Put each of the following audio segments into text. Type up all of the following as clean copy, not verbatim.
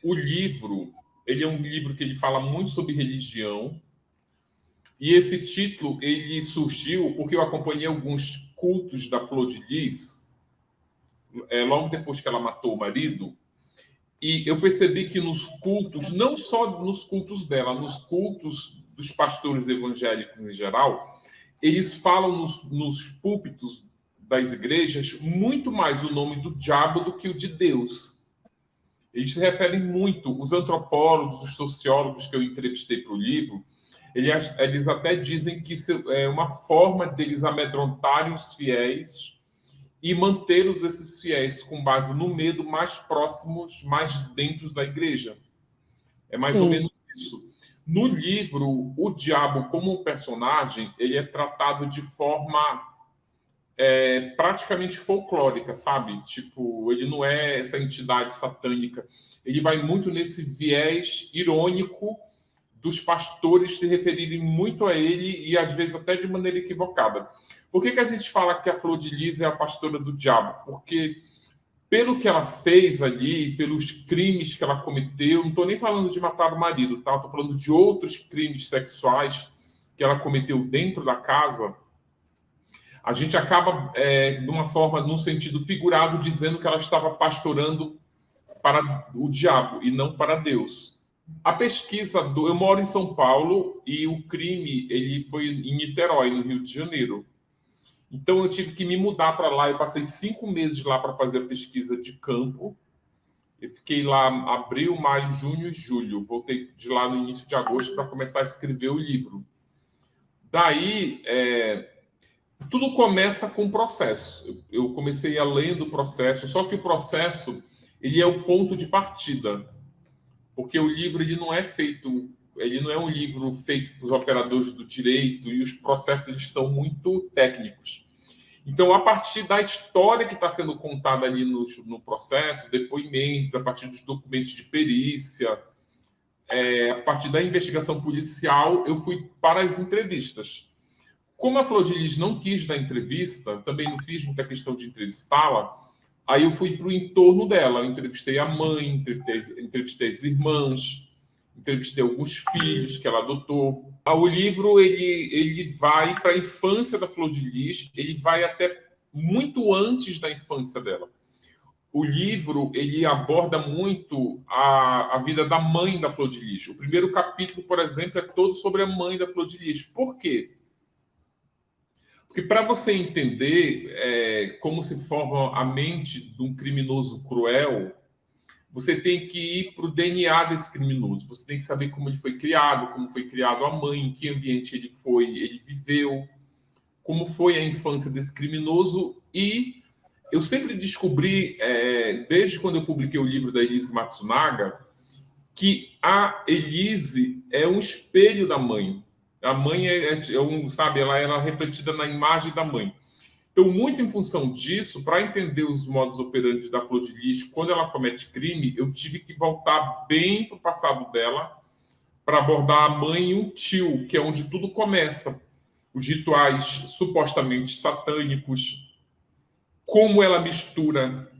o livro, ele é um livro que ele fala muito sobre religião, e esse título ele surgiu porque eu acompanhei alguns cultos da Flor de Lis, logo depois que ela matou o marido, e eu percebi que nos cultos, não só nos cultos dela, nos cultos dos pastores evangélicos em geral, eles falam nos púlpitos das igrejas muito mais o nome do diabo do que o de Deus. Eles se referem muito, os antropólogos, os sociólogos que eu entrevistei para o livro, eles até dizem que isso é uma forma deles amedrontarem os fiéis e mantê-los, esses fiéis, com base no medo, mais próximos, mais dentro da igreja. É mais ou Sim. menos isso. No livro, o diabo, como personagem, ele é tratado de forma praticamente folclórica, sabe? Tipo, ele não é essa entidade satânica. Ele vai muito nesse viés irônico dos pastores se referirem muito a ele e, às vezes, até de maneira equivocada. Por que a gente fala que a Flor de Lis é a pastora do diabo? Porque, pelo que ela fez ali, pelos crimes que ela cometeu, não estou nem falando de matar o marido, tá? Estou falando de outros crimes sexuais que ela cometeu dentro da casa. A gente acaba, de uma forma, num sentido figurado, dizendo que ela estava pastorando para o diabo e não para Deus. A pesquisa eu moro em São Paulo e o crime ele foi em Niterói, no Rio de Janeiro. Então eu tive que me mudar para lá. Eu passei 5 meses lá para fazer a pesquisa de campo. Eu fiquei lá abril, maio, junho e julho. Voltei de lá no início de agosto para começar a escrever o livro. Daí, tudo começa com o processo. Eu comecei a lendo o processo, só que o processo ele é o ponto de partida. Porque o livro ele não é um livro feito para os operadores do direito e os processos eles são muito técnicos. Então, a partir da história que está sendo contada ali no processo, depoimentos, a partir dos documentos de perícia, a partir da investigação policial, eu fui para as entrevistas. Como a Flor de Lis não quis dar entrevista, também não fiz muita questão de entrevistá-la, aí eu fui para o entorno dela. Eu entrevistei a mãe, entrevistei as irmãs, entrevistei alguns filhos que ela adotou. O livro ele vai para a infância da Flor de Lis, ele vai até muito antes da infância dela. O livro ele aborda muito a vida da mãe da Flor de Lis. O primeiro capítulo, por exemplo, é todo sobre a mãe da Flor de Lis. Por quê? Porque para você entender como se forma a mente de um criminoso cruel, você tem que ir para o DNA desse criminoso. Você tem que saber como ele foi criado a mãe, em que ambiente ele viveu, como foi a infância desse criminoso. E eu sempre descobri, desde quando eu publiquei o livro da Elise Matsunaga, que a Elise é um espelho da mãe. A mãe ela era refletida na imagem da mãe. Então, muito em função disso, para entender os modus operandi da Flor de Lis, quando ela comete crime, eu tive que voltar bem para o passado dela para abordar a mãe e um tio, que é onde tudo começa. Os rituais supostamente satânicos, como ela mistura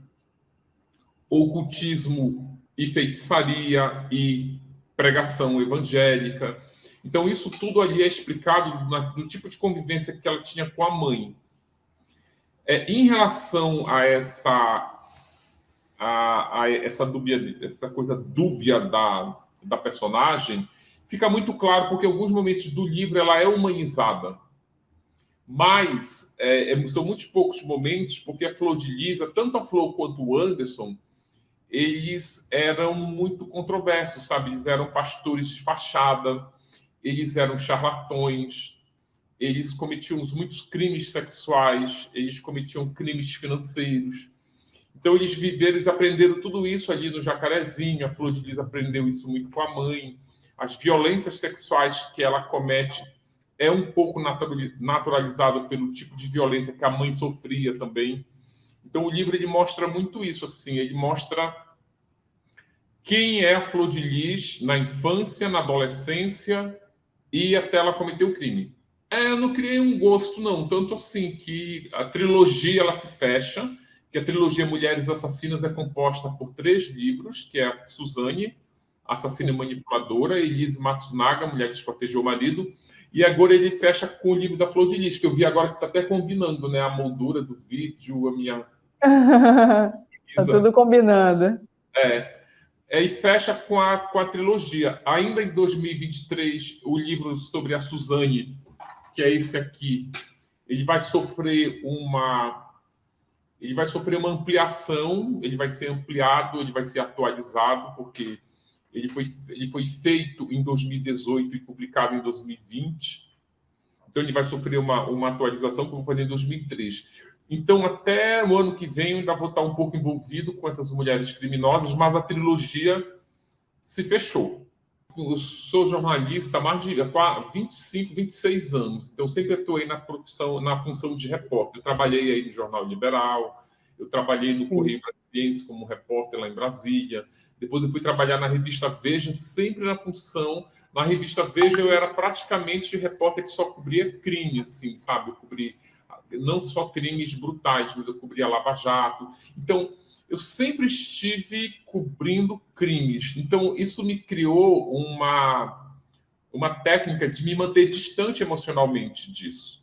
ocultismo e feitiçaria e pregação evangélica. Então, isso tudo ali é explicado no tipo de convivência que ela tinha com a mãe. Em relação a essa coisa dúbia da personagem, fica muito claro porque em alguns momentos do livro ela é humanizada. Mas são muitos poucos momentos, porque a Flor de Lis, tanto a Flor quanto o Anderson, eles eram muito controversos, sabe? Eles eram pastores de fachada, eles eram charlatões, eles cometiam muitos crimes sexuais, eles cometiam crimes financeiros. Então, eles aprenderam tudo isso ali no Jacarezinho, a Flor de Lis aprendeu isso muito com a mãe. As violências sexuais que ela comete é um pouco naturalizado pelo tipo de violência que a mãe sofria também. Então, o livro ele mostra muito isso, assim, ele mostra quem é a Flor de Lis na infância, na adolescência e até ela cometer o crime. Eu não criei um gosto, não. Tanto assim que a trilogia ela se fecha. que a trilogia Mulheres Assassinas é composta por 3 livros, que é a Suzane, Assassina e Manipuladora, Elise Matsunaga, Mulher que Esquartejou o Marido, e agora ele fecha com o livro da Flor de Lis, que eu vi agora que está até combinando, né? A moldura do vídeo, a minha... Tá tudo combinando. E fecha com a trilogia. Ainda em 2023, o livro sobre a Suzane, que é esse aqui, ele vai sofrer uma ampliação, ele vai ser ampliado, ele vai ser atualizado, porque ele foi feito em 2018 e publicado em 2020. Então, ele vai sofrer uma atualização, como foi em 2003. Então, até o ano que vem, eu ainda vou estar um pouco envolvido com essas mulheres criminosas, mas a trilogia se fechou. Eu sou jornalista há mais de 25, 26 anos. Então, eu sempre atuei na função de repórter. Eu trabalhei aí no Jornal Liberal, eu trabalhei no Correio Brasiliense como repórter lá em Brasília. Depois eu fui trabalhar na revista Veja, sempre na função... Na revista Veja, eu era praticamente repórter que só cobria crime, assim, sabe? Eu cobri não só crimes brutais, mas eu cobria Lava Jato. Então, eu sempre estive cobrindo crimes. Então, isso me criou uma técnica de me manter distante emocionalmente disso.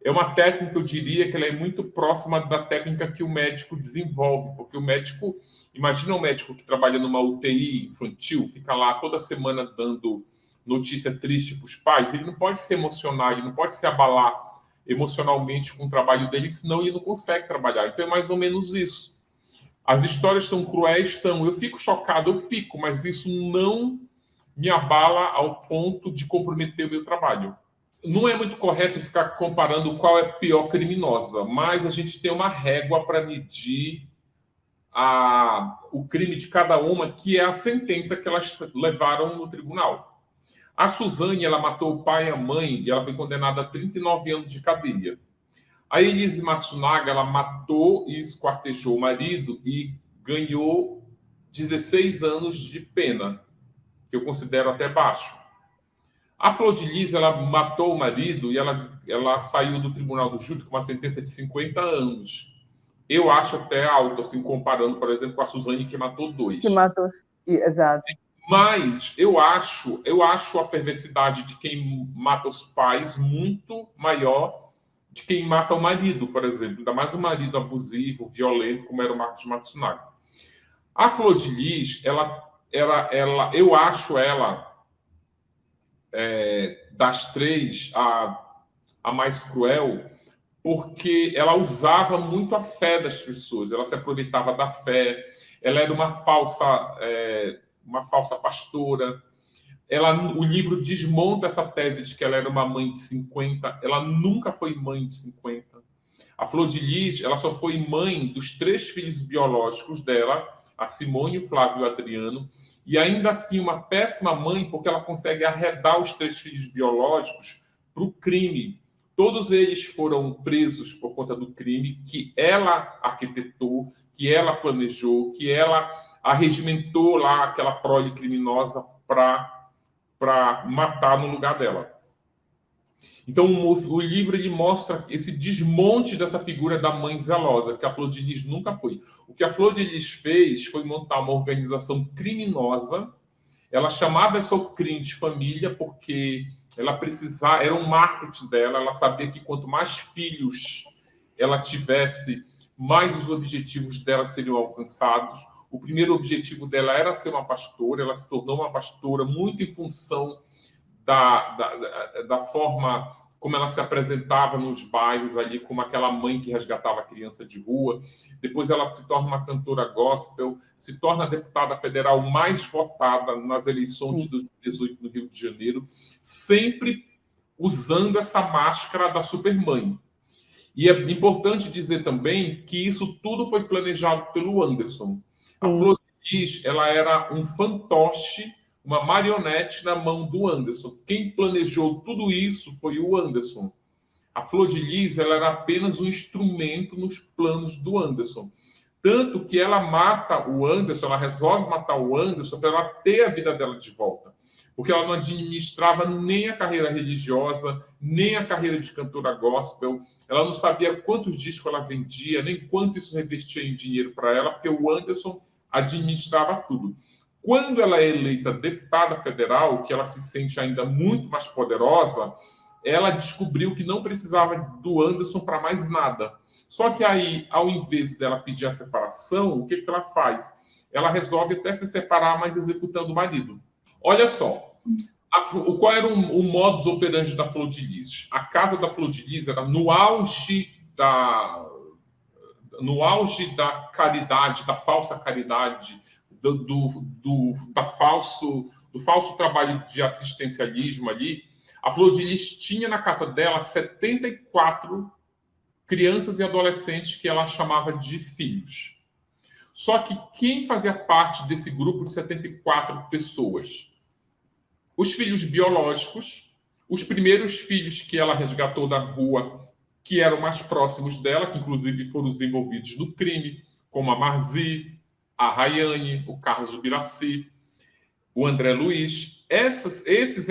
É uma técnica, eu diria, que ela é muito próxima da técnica que o médico desenvolve, porque o médico... Imagina um médico que trabalha numa UTI infantil, fica lá toda semana dando notícia triste para os pais, ele não pode se emocionar, ele não pode se abalar emocionalmente com o trabalho dele, senão ele não consegue trabalhar. Então é mais ou menos isso. As histórias são cruéis, eu fico chocado, mas isso não me abala ao ponto de comprometer o meu trabalho. Não é muito correto ficar comparando qual é a pior criminosa, mas a gente tem uma régua para medir o crime de cada uma, que é a sentença que elas levaram no tribunal. A Suzane, ela matou o pai e a mãe e ela foi condenada a 39 anos de cadeia. A Elise Matsunaga, ela matou e esquartejou o marido e ganhou 16 anos de pena, que eu considero até baixo. A Flor de Lis, ela matou o marido e ela saiu do Tribunal do Júri com uma sentença de 50 anos. Eu acho até alto, assim, comparando, por exemplo, com a Suzane, que matou 2. Que matou, exato. Mas eu acho a perversidade de quem mata os pais muito maior de quem mata o marido, por exemplo. Ainda mais um marido abusivo, violento, como era o Marcos Matsunaga. A Flor de Lis, eu acho ela, das 3, a mais cruel, porque ela usava muito a fé das pessoas, ela se aproveitava da fé, ela era uma falsa pastora. O livro desmonta essa tese de que ela era uma mãe de 50. Ela nunca foi mãe de 50. A Flor de Lis, ela só foi mãe dos 3 filhos biológicos dela, a Simone, o Flávio e o Adriano, e ainda assim uma péssima mãe, porque ela consegue arredar os 3 filhos biológicos para o crime. Todos eles foram presos por conta do crime que ela arquitetou, que ela planejou, que ela arregimentou lá aquela prole criminosa para matar no lugar dela. Então, o livro ele mostra esse desmonte dessa figura da mãe zelosa, que a Flor de Lis nunca foi. O que a Flor de Lis fez foi montar uma organização criminosa. Ela chamava essa crime de família porque ela precisava, era um marketing dela, ela sabia que quanto mais filhos ela tivesse, mais os objetivos dela seriam alcançados. O primeiro objetivo dela era ser uma pastora, ela se tornou uma pastora muito em função da forma como ela se apresentava nos bairros ali, como aquela mãe que resgatava a criança de rua. Depois ela se torna uma cantora gospel, se torna a deputada federal mais votada nas eleições de 2018 no Rio de Janeiro, sempre usando essa máscara da supermãe. E é importante dizer também que isso tudo foi planejado pelo Anderson. A Flor de Lis, ela era um fantoche, uma marionete na mão do Anderson. Quem planejou tudo isso foi o Anderson. A Flor de Lis, ela era apenas um instrumento nos planos do Anderson. Tanto que ela mata o Anderson, ela resolve matar o Anderson para ela ter a vida dela de volta. porque ela não administrava nem a carreira religiosa, nem a carreira de cantora gospel. Ela não sabia quantos discos ela vendia, nem quanto isso revestia em dinheiro para ela, porque o Anderson administrava tudo. Quando ela é eleita deputada federal, que ela se sente ainda muito mais poderosa, ela descobriu que não precisava do Anderson para mais nada. Só que aí, ao invés dela pedir a separação, o que ela faz? Ela resolve até se separar, mas executando o marido. Olha só, qual era o modus operandi da Flor de Lis? A casa da Flor de Lis era no auge da caridade, da falsa caridade, do falso trabalho de assistencialismo ali. A Flor de Lis tinha na casa dela 74 crianças e adolescentes que ela chamava de filhos. Só que quem fazia parte desse grupo de 74 pessoas? Os filhos biológicos, os primeiros filhos que ela resgatou da rua, que eram mais próximos dela, que inclusive foram os envolvidos no crime, como a Marzi, a Rayane, o Carlos Ubiraci, o André Luiz. Esses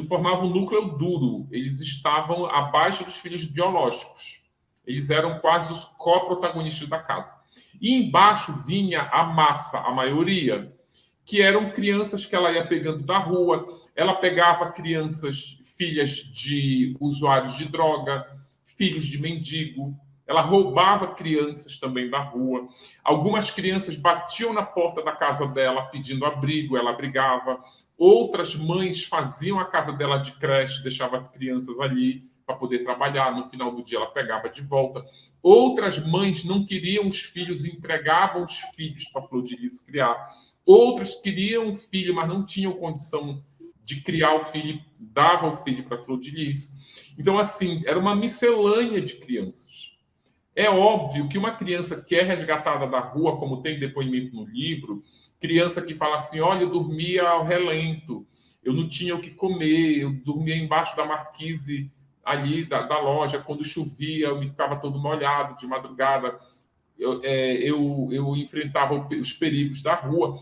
formavam um núcleo duro, eles estavam abaixo dos filhos biológicos. Eles eram quase os co-protagonistas da casa. E embaixo vinha a massa, a maioria, que eram crianças que ela ia pegando da rua. Ela pegava crianças, filhas de usuários de droga, filhos de mendigo. Ela roubava crianças também da rua. Algumas crianças batiam na porta da casa dela pedindo abrigo, ela abrigava. Outras mães faziam a casa dela de creche, deixavam as crianças ali para poder trabalhar. No final do dia, ela pegava de volta. Outras mães não queriam os filhos, entregavam os filhos para a Flor de Lis criar. Outras queriam um filho, mas não tinham condição de criar o filho, dava o filho para a Flor de Lis. Então, assim, era uma miscelânea de crianças. É óbvio que uma criança que é resgatada da rua, como tem depoimento no livro, criança que fala assim, olha, eu dormia ao relento, eu não tinha o que comer, eu dormia embaixo da marquise ali da loja, quando chovia, eu me ficava todo molhado de madrugada, eu enfrentava os perigos da rua.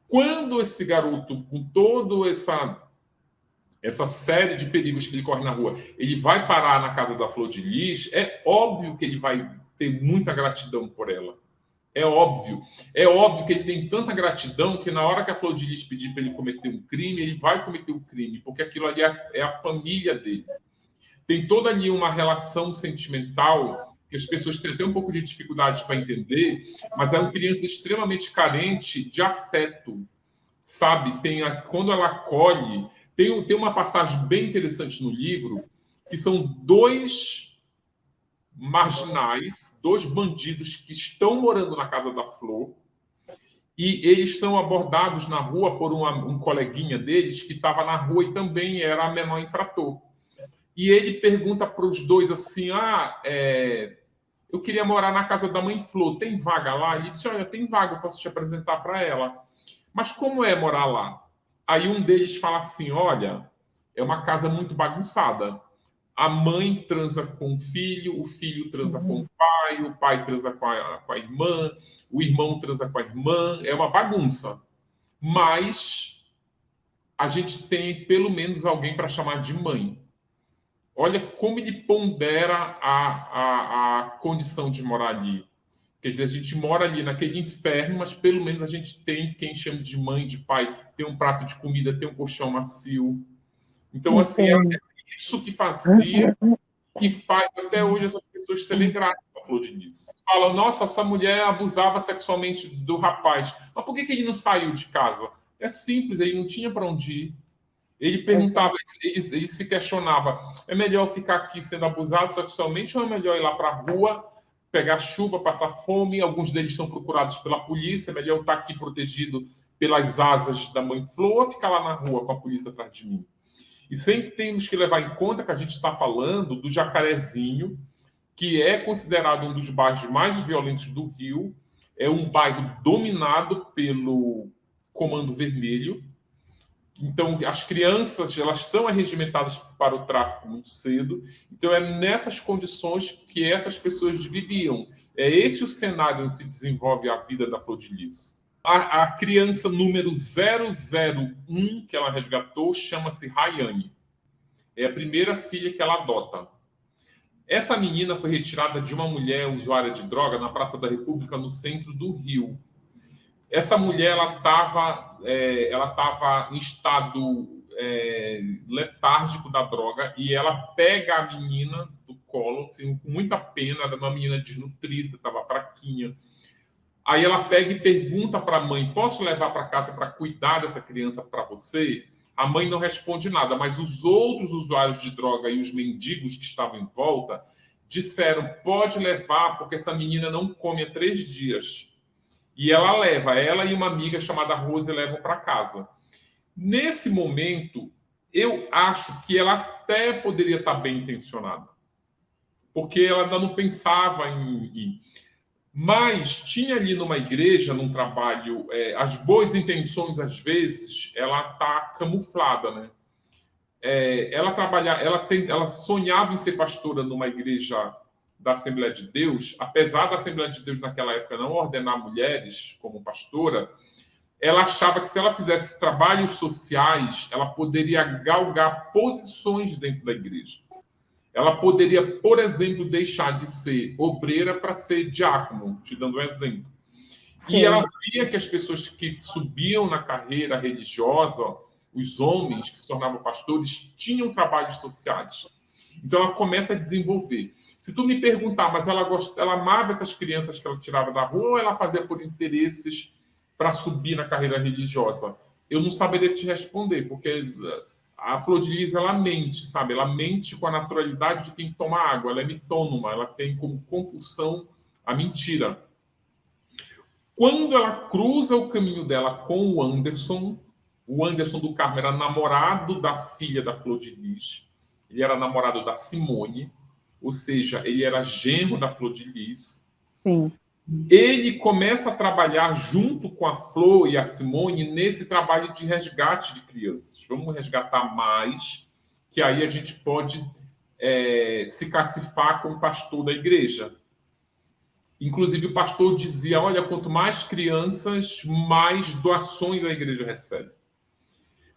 Quando esse garoto, com toda essa série de perigos que ele corre na rua, ele vai parar na casa da Flor de Lis, é óbvio que ele vai ter muita gratidão por ela. É óbvio. É óbvio que ele tem tanta gratidão que na hora que a Flor de Lis pedir para ele cometer um crime, ele vai cometer um crime, porque aquilo ali é a família dele. Tem toda ali uma relação sentimental que as pessoas têm até um pouco de dificuldade para entender, mas é uma criança extremamente carente de afeto, sabe? Quando ela acolhe... Tem uma passagem bem interessante no livro, que são dois marginais, dois bandidos que estão morando na casa da Flor, e eles são abordados na rua por um coleguinha deles que estava na rua e também era a menor infrator. E ele pergunta para os dois assim, eu queria morar na casa da mãe Flor, tem vaga lá? Ele disse, olha, tem vaga, eu posso te apresentar para ela. Mas como é morar lá? Aí um deles fala assim, olha, é uma casa muito bagunçada. A mãe transa com o filho transa com o pai transa com a irmã, o irmão transa com a irmã, é uma bagunça. Mas a gente tem pelo menos alguém para chamar de mãe. Olha como ele pondera a condição de morar ali. Quer dizer, a gente mora ali naquele inferno, mas pelo menos a gente tem quem chama de mãe, de pai, tem um prato de comida, tem um colchão macio. Então, assim, é isso que fazia e faz até hoje essas pessoas serem gratas a Flor de Lis. Falam, nossa, essa mulher abusava sexualmente do rapaz. Mas por que ele não saiu de casa? É simples, ele não tinha para onde ir. Ele perguntava, ele se questionava, é melhor eu ficar aqui sendo abusado sexualmente ou é melhor ir lá para a rua, pegar chuva, passar fome? Alguns deles são procurados pela polícia, é melhor eu estar aqui protegido pelas asas da mãe Flor ou ficar lá na rua com a polícia atrás de mim? E sempre temos que levar em conta que a gente está falando do Jacarezinho, que é considerado um dos bairros mais violentos do Rio, é um bairro dominado pelo Comando Vermelho. Então, as crianças elas são arregimentadas para o tráfico muito cedo. Então, é nessas condições que essas pessoas viviam. É esse o cenário onde se desenvolve a vida da Flor de Lis. A criança número 001 que ela resgatou chama-se Rayane. É a primeira filha que ela adota. Essa menina foi retirada de uma mulher usuária de droga na Praça da República, no centro do Rio. Essa mulher ela tava em estado letárgico da droga e ela pega a menina do colo, assim, com muita pena, era uma menina desnutrida, estava fraquinha. Aí ela pega e pergunta para a mãe: posso levar para casa para cuidar dessa criança para você? A mãe não responde nada, mas os outros usuários de droga e os mendigos que estavam em volta disseram: pode levar, porque essa menina não come há 3 dias. E ela leva, ela e uma amiga chamada Rose levam para casa. Nesse momento, eu acho que ela até poderia estar bem intencionada, porque ela ainda não pensava em ir. Mas tinha ali numa igreja, num trabalho, as boas intenções, às vezes, ela está camuflada, né? Ela sonhava em ser pastora numa igreja da Assembleia de Deus, apesar da Assembleia de Deus naquela época não ordenar mulheres como pastora, ela achava que se ela fizesse trabalhos sociais, ela poderia galgar posições dentro da igreja. Ela poderia, por exemplo, deixar de ser obreira para ser diácono, te dando um exemplo. Sim. E ela via que as pessoas que subiam na carreira religiosa, os homens que se tornavam pastores, tinham trabalhos sociais. Então ela começa a desenvolver. Se tu me perguntar, mas ela amava essas crianças que ela tirava da rua ou ela fazia por interesses para subir na carreira religiosa? Eu não saberia te responder, porque a Flor de Lis, ela mente, sabe? Ela mente com a naturalidade de quem toma água. Ela é mitônoma, ela tem como compulsão a mentira. Quando ela cruza o caminho dela com o Anderson do Carmo era namorado da filha da Flor de Lis, ele era namorado da Simone, ou seja, ele era genro da Flor de Lis. Sim. Ele começa a trabalhar junto com a Flor e a Simone nesse trabalho de resgate de crianças. Vamos resgatar mais, que aí a gente pode se cacifar como pastor da igreja. Inclusive, o pastor dizia: olha, quanto mais crianças, mais doações a igreja recebe.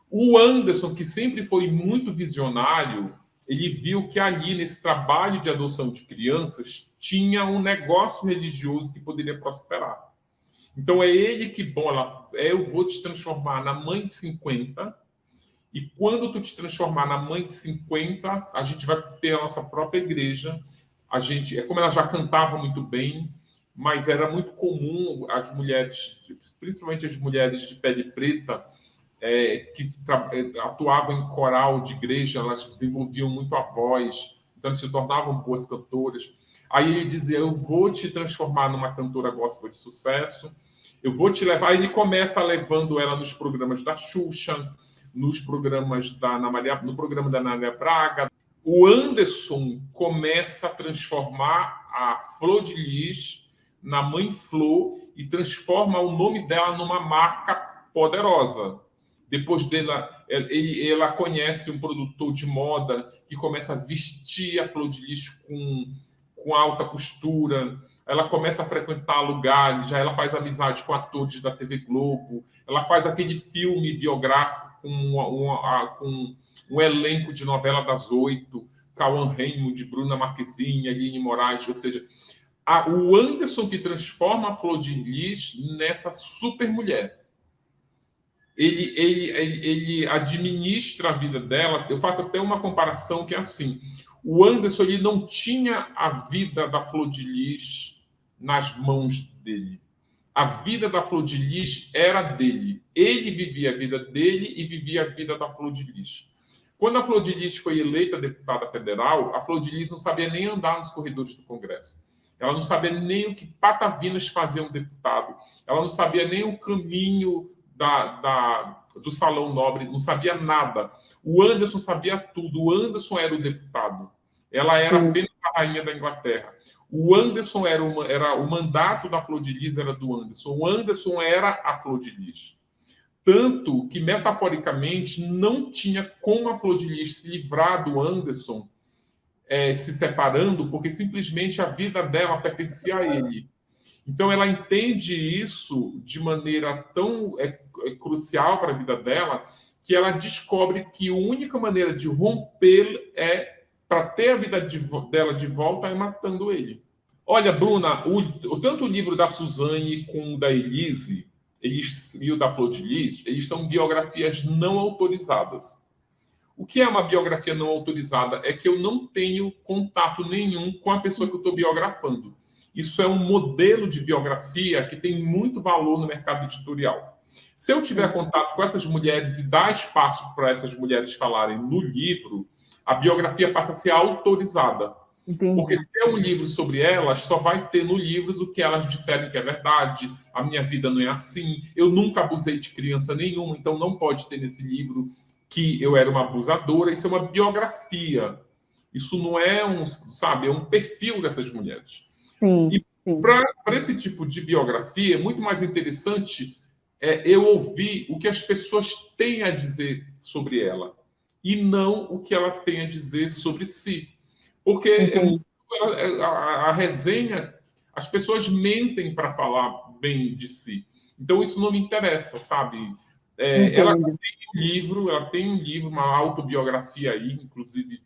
O Anderson, que sempre foi muito visionário, ele viu que ali, nesse trabalho de adoção de crianças, tinha um negócio religioso que poderia prosperar. Então, é ele que, eu vou te transformar na mãe de 50, e quando tu te transformar na mãe de 50, a gente vai ter a nossa própria igreja. Como ela já cantava muito bem, mas era muito comum as mulheres, principalmente as mulheres de pele preta, que atuavam em coral de igreja, elas desenvolviam muito a voz, então elas se tornavam boas cantoras. Aí ele dizia: eu vou te transformar numa cantora gospel de sucesso, eu vou te levar. Aí ele começa levando ela nos programas da Xuxa, nos programas no programa da Ana Maria Braga. O Anderson começa a transformar a Flor de Lis na Mãe Flor e transforma o nome dela numa marca poderosa. Depois dela, ela conhece um produtor de moda que começa a vestir a Flor de Lis com alta costura. Ela começa a frequentar lugares, já ela faz amizade com atores da TV Globo. Ela faz aquele filme biográfico com um elenco de novela das 8, Cauã Raymond, Bruna Marquezine, Aline Moraes, ou seja, o Anderson que transforma a Flor de Lis nessa super mulher. Ele administra a vida dela. Eu faço até uma comparação que é assim: o Anderson ele não tinha a vida da Flor de Lis nas mãos dele. A vida da Flor de Lis era dele. Ele vivia a vida dele e vivia a vida da Flor de Lis. Quando a Flor de Lis foi eleita deputada federal, a Flor de Lis não sabia nem andar nos corredores do Congresso. Ela não sabia nem o que patavinas fazia um deputado. Ela não sabia nem o caminho do Salão Nobre, não sabia nada. O Anderson sabia tudo. O Anderson era o deputado. Ela era apenas a rainha da Inglaterra. O Anderson era o mandato da Flor de Lis era do Anderson. O Anderson era a Flor de Lis. Tanto que, metaforicamente, não tinha como a Flor de Lis se livrar do Anderson, se separando, porque simplesmente a vida dela pertencia a ele. Então, ela entende isso de maneira tão crucial para a vida dela, que ela descobre que a única maneira de romper para ter a vida dela de volta é matando ele. Olha, Bruna, tanto o livro da Suzane como o da Elise e o da Flor de Lis, eles são biografias não autorizadas. O que é uma biografia não autorizada? É que eu não tenho contato nenhum com a pessoa que eu estou biografando. Isso é um modelo de biografia que tem muito valor no mercado editorial. Se eu tiver contato com essas mulheres e dar espaço para essas mulheres falarem no livro, a biografia passa a ser autorizada. Entendi. Porque se é um livro sobre elas, só vai ter no livro o que elas disserem que é verdade, a minha vida não é assim, eu nunca abusei de criança nenhuma, então não pode ter nesse livro que eu era uma abusadora. Isso é uma biografia. Isso não é é um perfil dessas mulheres. Sim, e para esse tipo de biografia, é muito mais interessante eu ouvir o que as pessoas têm a dizer sobre ela e não o que ela tem a dizer sobre si. Porque a resenha, as pessoas mentem para falar bem de si. Então, isso não me interessa, sabe? Ela tem um livro, uma autobiografia aí, inclusive,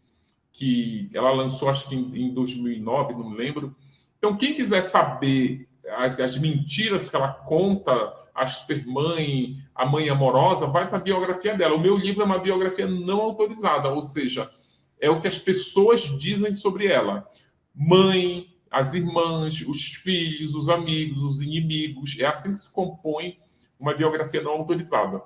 que ela lançou, acho que em 2009, não me lembro. Então, quem quiser saber as mentiras que ela conta, a Supermãe, a Mãe Amorosa, vai para a biografia dela. O meu livro é uma biografia não autorizada, ou seja, é o que as pessoas dizem sobre ela. Mãe, as irmãs, os filhos, os amigos, os inimigos. É assim que se compõe uma biografia não autorizada.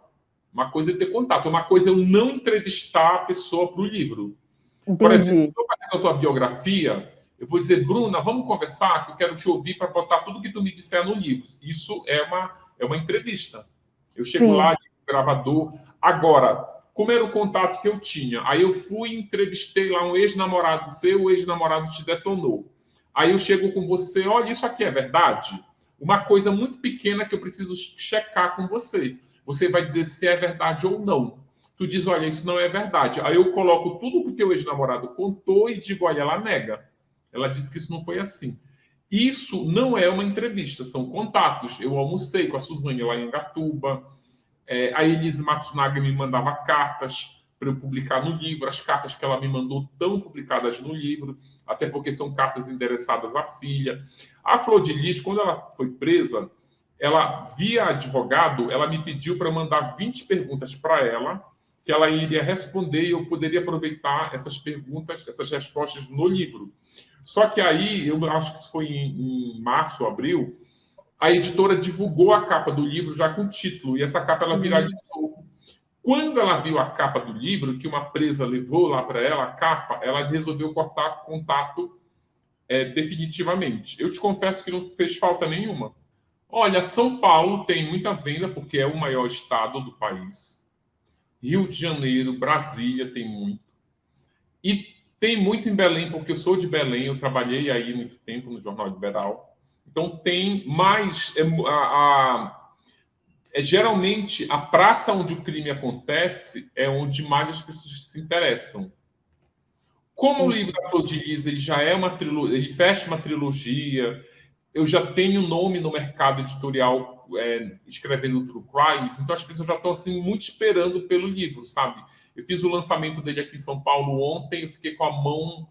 Uma coisa é ter contato, uma coisa é eu não entrevistar a pessoa para o livro. Entendi. Por exemplo, se eu fazer a tua biografia, eu vou dizer, Bruna, vamos conversar, que eu quero te ouvir para botar tudo que tu me disser no livro. Isso é uma entrevista. Eu chego lá, gravador. Agora, como era o contato que eu tinha? Aí eu fui e entrevistei lá um ex-namorado seu, o ex-namorado te detonou. Aí eu chego com você, olha, isso aqui é verdade? Uma coisa muito pequena que eu preciso checar com você. Você vai dizer se é verdade ou não. Tu diz, olha, isso não é verdade. Aí eu coloco tudo que o teu ex-namorado contou e digo, olha, ela nega. Ela disse que isso não foi assim. Isso não é uma entrevista, são contatos. Eu almocei com a Suzane lá em Angatuba. A Elise Matsunaga me mandava cartas para eu publicar no livro. As cartas que ela me mandou estão publicadas no livro, até porque são cartas endereçadas à filha. A Flor de Lis, quando ela foi presa, ela, via advogado, ela me pediu para mandar 20 perguntas para ela, que ela iria responder e eu poderia aproveitar essas perguntas, essas respostas no livro. Só que aí, eu acho que isso foi em março, abril, a editora divulgou a capa do livro já com o título, e essa capa ela viralizou. Quando ela viu a capa do livro, que uma presa levou lá para ela a capa, ela resolveu cortar contato definitivamente. Eu te confesso que não fez falta nenhuma. Olha, São Paulo tem muita venda, porque é o maior estado do país. Rio de Janeiro, Brasília tem muito. E tem muito em Belém, porque eu sou de Belém, eu trabalhei aí muito tempo no Jornal Liberal. Então tem mais... geralmente, a praça onde o crime acontece é onde mais as pessoas se interessam. Como o livro da Flor de Lis, ele já é uma trilogia, ele fecha uma trilogia, eu já tenho nome no mercado editorial escrevendo True Crimes, então as pessoas já estão assim, muito esperando pelo livro, sabe? Eu fiz o lançamento dele aqui em São Paulo ontem, eu fiquei com a mão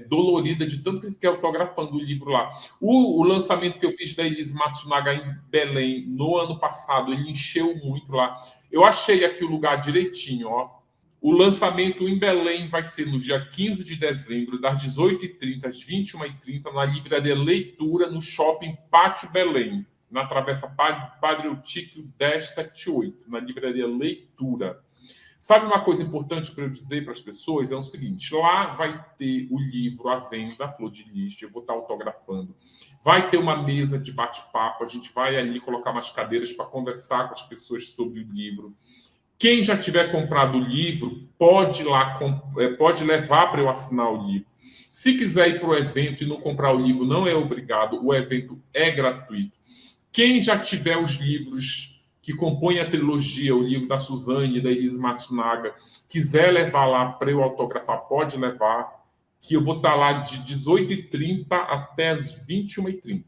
dolorida de tanto que eu fiquei autografando o livro lá. O lançamento que eu fiz da Elise Matsunaga em Belém no ano passado, ele encheu muito lá. Eu achei aqui o lugar direitinho, ó. O lançamento em Belém vai ser no dia 15 de dezembro, das 18h30 às 21h30, na livraria Leitura, no Shopping Pátio Belém, na Travessa Padre Eutíquio 1078, na livraria Leitura. Sabe uma coisa importante para eu dizer para as pessoas? É o seguinte, lá vai ter o livro à venda, Flor de Lis, eu vou estar autografando. Vai ter uma mesa de bate-papo, a gente vai ali colocar umas cadeiras para conversar com as pessoas sobre o livro. Quem já tiver comprado o livro, pode levar para eu assinar o livro. Se quiser ir para o evento e não comprar o livro, não é obrigado, o evento é gratuito. Quem já tiver os livros que compõem a trilogia, o livro da Suzane, da Elise Matsunaga, quiser levar lá para eu autografar, pode levar, que eu vou estar lá de 18h30 até as 21h30.